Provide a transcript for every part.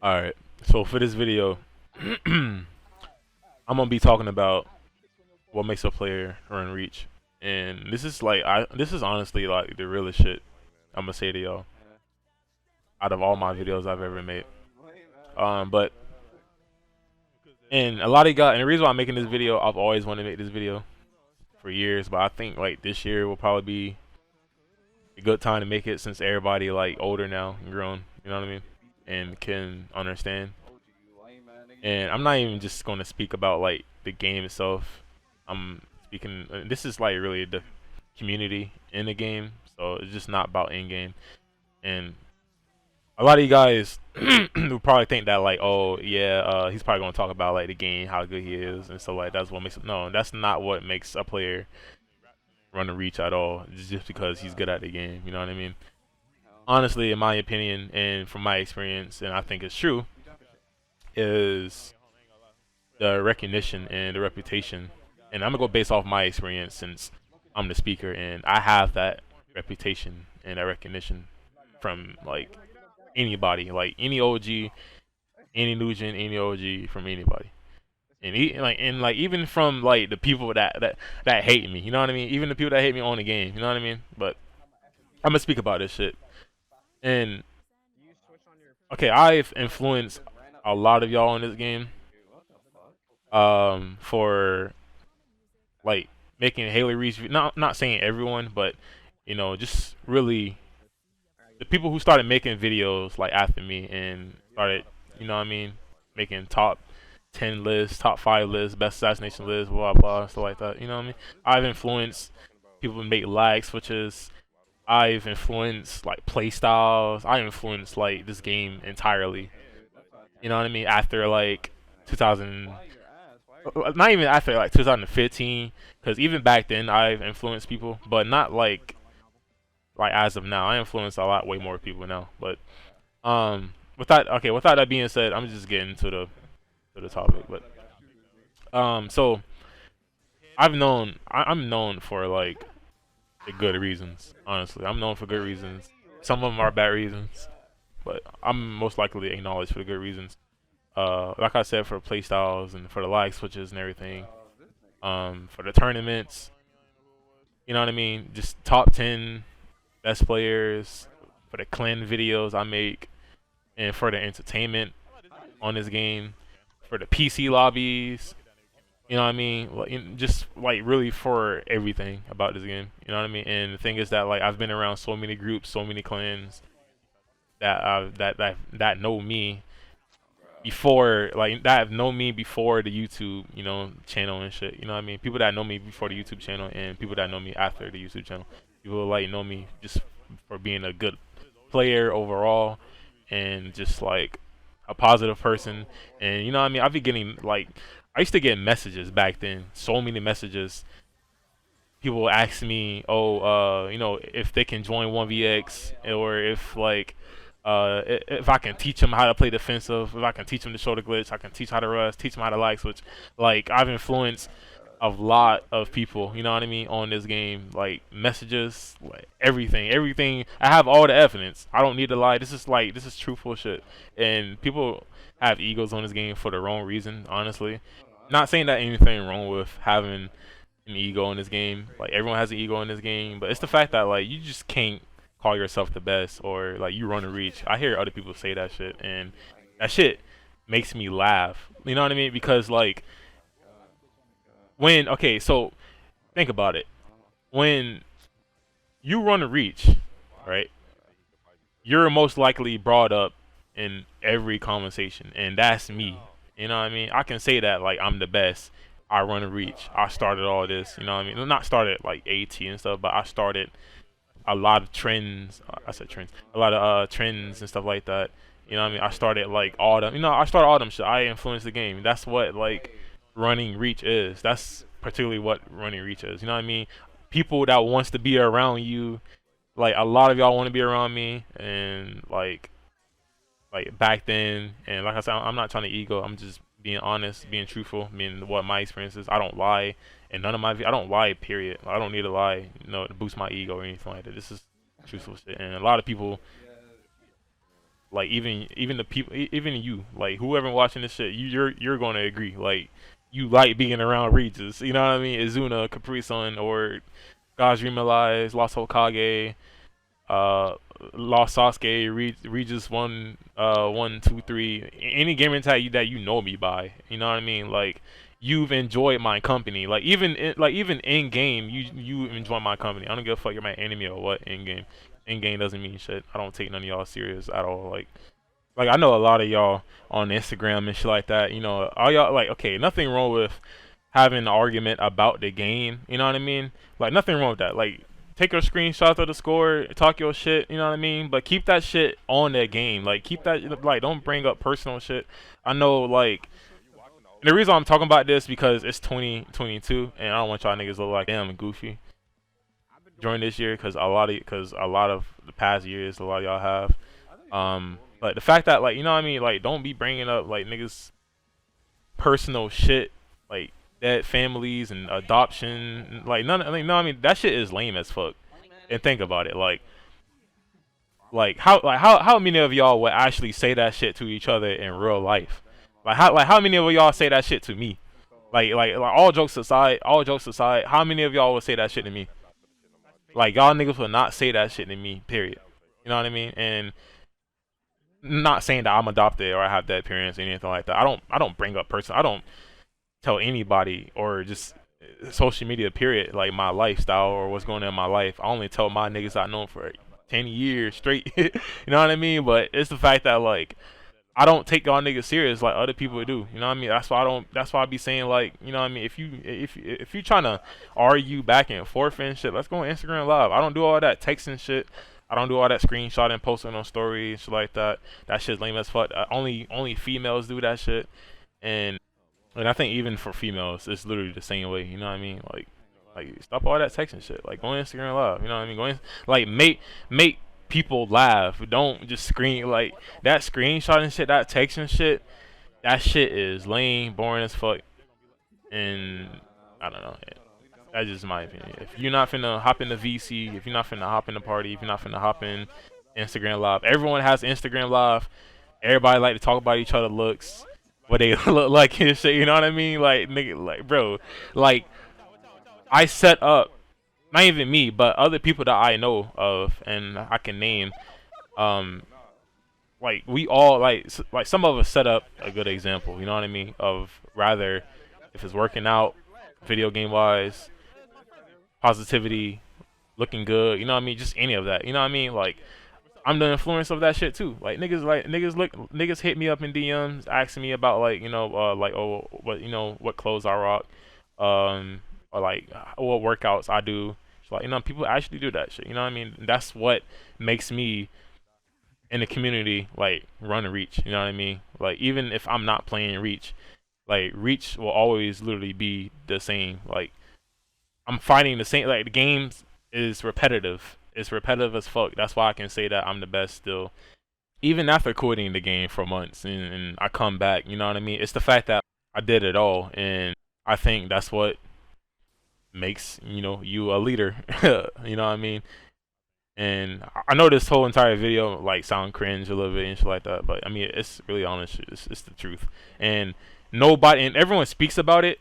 Alright, so for this video, I'm gonna be talking about what makes a player run reach. And this is honestly like the realest shit I'm gonna say to y'all out of all my videos I've ever made. But and a lot of guys, and the reason why I'm making this video, I've always wanted to make this video for years, but I think like this year will probably be a good time to make it since everybody like older now and grown, you know what I mean, and can understand. And I'm not even just going to speak about like the game itself. I'm speaking. This is like really the community in the game, so it's just not about in game. And a lot of you guys will probably think that like, oh yeah, he's probably going to talk about like the game, how good he is, and so like that's what makes it. No, that's not what makes a player run a reach at all. It's just because he's good at the game. You know what I mean? Honestly, in my opinion, and from my experience, and I think it's true, is the recognition and the reputation. And I'm gonna go based off my experience since I'm the speaker and I have that reputation and that recognition from like anybody, like any OG, any Nugent, any OG, from anybody. And even from like the people that hate me, you know what I mean? Even the people that hate me on the game, you know what I mean? But I'm gonna speak about this shit. And okay, I've influenced a lot of y'all in this game for like making Haley Reese, not saying everyone, but just really the people who started making videos like after me and started, you know what I mean, making top 10 lists, top 5 lists, best assassination lists, blah blah, stuff like that. You know what I mean? I've influenced people to make lag switches. I've influenced like play styles. I influenced like this game entirely. You know what I mean? After like 2000, not even after like 2015, because even back then I've influenced people, but not like as of now. I influence a lot way more people now. But without that being said, I'm just getting to the topic. But so I'm known for like the good reasons. Honestly, I'm known for good reasons. Some of them are bad reasons, but I'm most likely acknowledged for the good reasons. Like I said, for play styles and for the lag switches and everything. For the tournaments, you know what I mean. Just top 10 best players, for the clan videos I make, and for the entertainment on this game, for the PC lobbies. You know what I mean? Like, just like really for everything about this game. You know what I mean? And the thing is that like I've been around so many groups, so many clans that know me before, like that have known me before the YouTube, channel and shit. You know what I mean? People that know me before the YouTube channel and people that know me after the YouTube channel. People like know me just for being a good player overall and just like a positive person. And you know what I mean? I've been getting like I used to get messages back then, so many messages. People ask me, oh, if they can join 1vx, or if like if I can teach them how to play defensive, if I can teach them the shoulder glitch, I can teach how to rush, teach them how to like switch. Like I've influenced a lot of people, you know what I mean, on this game. Like messages, like everything. I have all the evidence. I don't need to lie. This is truthful shit. And people have egos on this game for the wrong reason, honestly. Not saying that anything wrong with having an ego in this game. Like everyone has an ego in this game, but it's the fact that like you just can't call yourself the best or like you run a reach. I hear other people say that shit, and that shit makes me laugh. You know what I mean? Because like so think about it. When you run a reach, right? You're most likely brought up in every conversation, and that's me. You know what I mean? I can say that like I'm the best. I run a reach. I started all this. You know what I mean? Not started like AT and stuff, but I started a lot of trends. I said trends. A lot of trends and stuff like that. You know what I mean? I started like all them. I started all them shit. I influenced the game. That's what like running reach is. That's particularly what running reach is. You know what I mean? People that wants to be around you. Like a lot of y'all want to be around me, and like back then, and like I said, I'm not trying to ego. I'm just being honest, being truthful, being what my experience is. I don't lie, and I don't lie. Period. I don't need to lie, to boost my ego or anything like that. This is truthful shit, and a lot of people Like even the people, even you, like whoever watching this shit, you're gonna agree. Like you like being around Regis. You know what I mean? Izuna, Capri Sun, or Gajima Lies, Lost Hokage, uh, Lost Sasuke, Regis 1, 2, 3. Any gamer tag that you know me by. You know what I mean? Like you've enjoyed my company. Like even in game, you enjoy my company. I don't give a fuck you're my enemy or what in game. In game doesn't mean shit. I don't take none of y'all serious at all. Like I know a lot of y'all on Instagram and shit like that. You know, all y'all like okay, nothing wrong with having an argument about the game. You know what I mean? Like nothing wrong with that. Like take a screenshot of the score, talk your shit. You know what I mean? But keep that shit on that game. Like keep that like don't bring up personal shit. I know like. And the reason I'm talking about this because it's 2022 and I don't want y'all niggas to look like damn goofy during this year because a lot of the past years a lot of y'all have. But the fact that like you know what I mean, like don't be bringing up like niggas personal shit, like dead families and adoption, like none. I mean, no, I mean that shit is lame as fuck. And think about it, how many of y'all would actually say that shit to each other in real life? How many of y'all say that shit to me? Like all jokes aside, how many of y'all would say that shit to me? Like y'all niggas will not say that shit to me. Period. You know what I mean? And not saying that I'm adopted or I have dead parents or anything like that. I don't bring up person. I don't tell anybody or just social media period like my lifestyle or what's going on in my life. I only tell my niggas I know for 10 years straight. You know what I mean? But it's the fact that like I don't take y'all niggas serious like other people do. You know what I mean? That's why I don't. That's why I be saying like, you know what I mean? If you trying to argue back and forth and shit, let's go on Instagram Live. I don't do all that texting shit. I don't do all that screenshotting, posting on stories, shit like that. That shit's lame as fuck. Only females do that shit, and I think even for females, it's literally the same way. You know what I mean? Like stop all that texting shit. Like go on Instagram Live. You know what I mean? Like make people laugh. Don't just screen like that screenshot and shit, that text and shit. That shit is lame, boring as fuck. And I don't know. That's just my opinion. If you're not finna hop in the VC, if you're not finna hop in the party, if you're not finna hop in Instagram Live, everyone has Instagram Live. Everybody like to talk about each other looks, what they look like and shit. You know what I mean? Like nigga, like bro, like I set up not even me, but other people that I know of and I can name, um, like we all like some of us set up a good example. You know what I mean? Of rather if it's working out, video game wise, positivity, looking good. You know what I mean? Just any of that. You know what I mean? Like I'm the influence of that shit too. Like niggas hit me up in DMs asking me about like like oh what what clothes I rock, or like what workouts I do. So, like people actually do that shit. You know what I mean? That's what makes me in the community like run Reach. You know what I mean? Like even if I'm not playing Reach, like Reach will always literally be the same. Like I'm fighting the same. Like the games is repetitive. It's repetitive as fuck. That's why I can say that I'm the best still. Even after quitting the game for months and I come back, you know what I mean? It's the fact that I did it all, and I think that's what makes you a leader. You know what I mean? And I know this whole entire video like sound cringe a little bit and shit like that, but I mean it's really honest. It's the truth, and nobody and everyone speaks about it,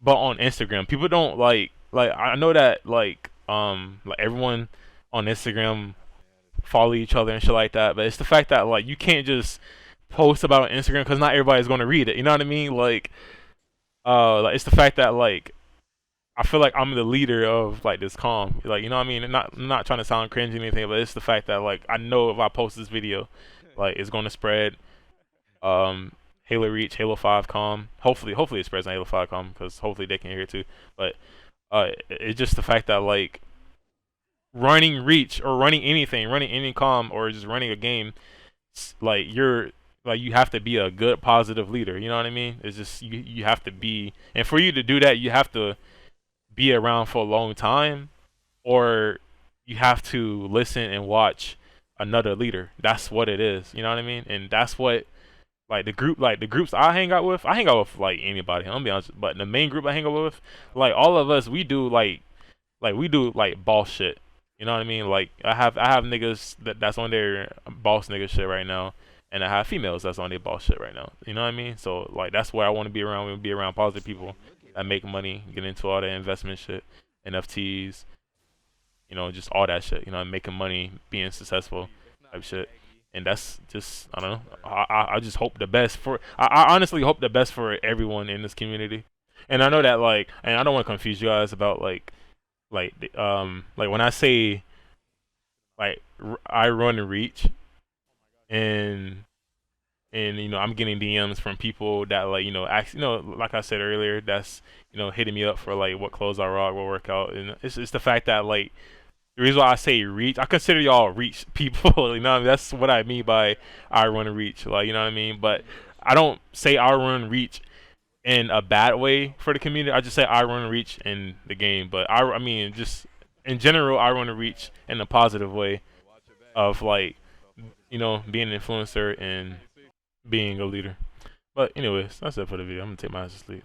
but on Instagram people don't like I know that like everyone on Instagram follow each other and shit like that, but it's the fact that like you can't just post about it on Instagram because not everybody's gonna read it. You know what I mean? Like it's the fact that like I feel like I'm the leader of like this calm, like you know what I mean. And not trying to sound cringe or anything, but it's the fact that like I know if I post this video, like it's gonna spread. Halo Reach, Halo 5 calm. Hopefully it spreads on Halo 5 calm because hopefully they can hear it too. But it's just the fact that like running Reach or running anything, running any calm or just running a game, like you have to be a good positive leader. You know what I mean? It's just you have to be, and for you to do that, you have to be around for a long time, or you have to listen and watch another leader. That's what it is. You know what I mean? And that's what like the groups I hang out with like anybody. I'm gonna be honest, but the main group I hang out with, like all of us, we do like we do like boss shit. You know what I mean? Like I have niggas that's on their boss nigga shit right now. and I have females that's on their boss shit right now. You know what I mean? So like that's where I want to be around. We want to be around positive people that make money, get into all the investment shit, NFTs, just all that shit. Making money, being successful, type shit. And that's just I don't know. I just hope the best for. I honestly hope the best for everyone in this community. And I know that like, and I don't want to confuse you guys about like when I say like I run and reach and I'm getting DMs from people that like like I said earlier, that's hitting me up for like what clothes I rock, what workout, and it's the fact that like the reason why I say reach, I consider y'all reach people. That's what I mean by I run and reach, like what I mean. But I don't say I run and reach in a bad way for the community. I just say I run and reach in the game, but I mean just in general I run and reach in a positive way of like being an influencer and being a leader. But anyways, that's it for the video. I'm gonna take my ass to sleep.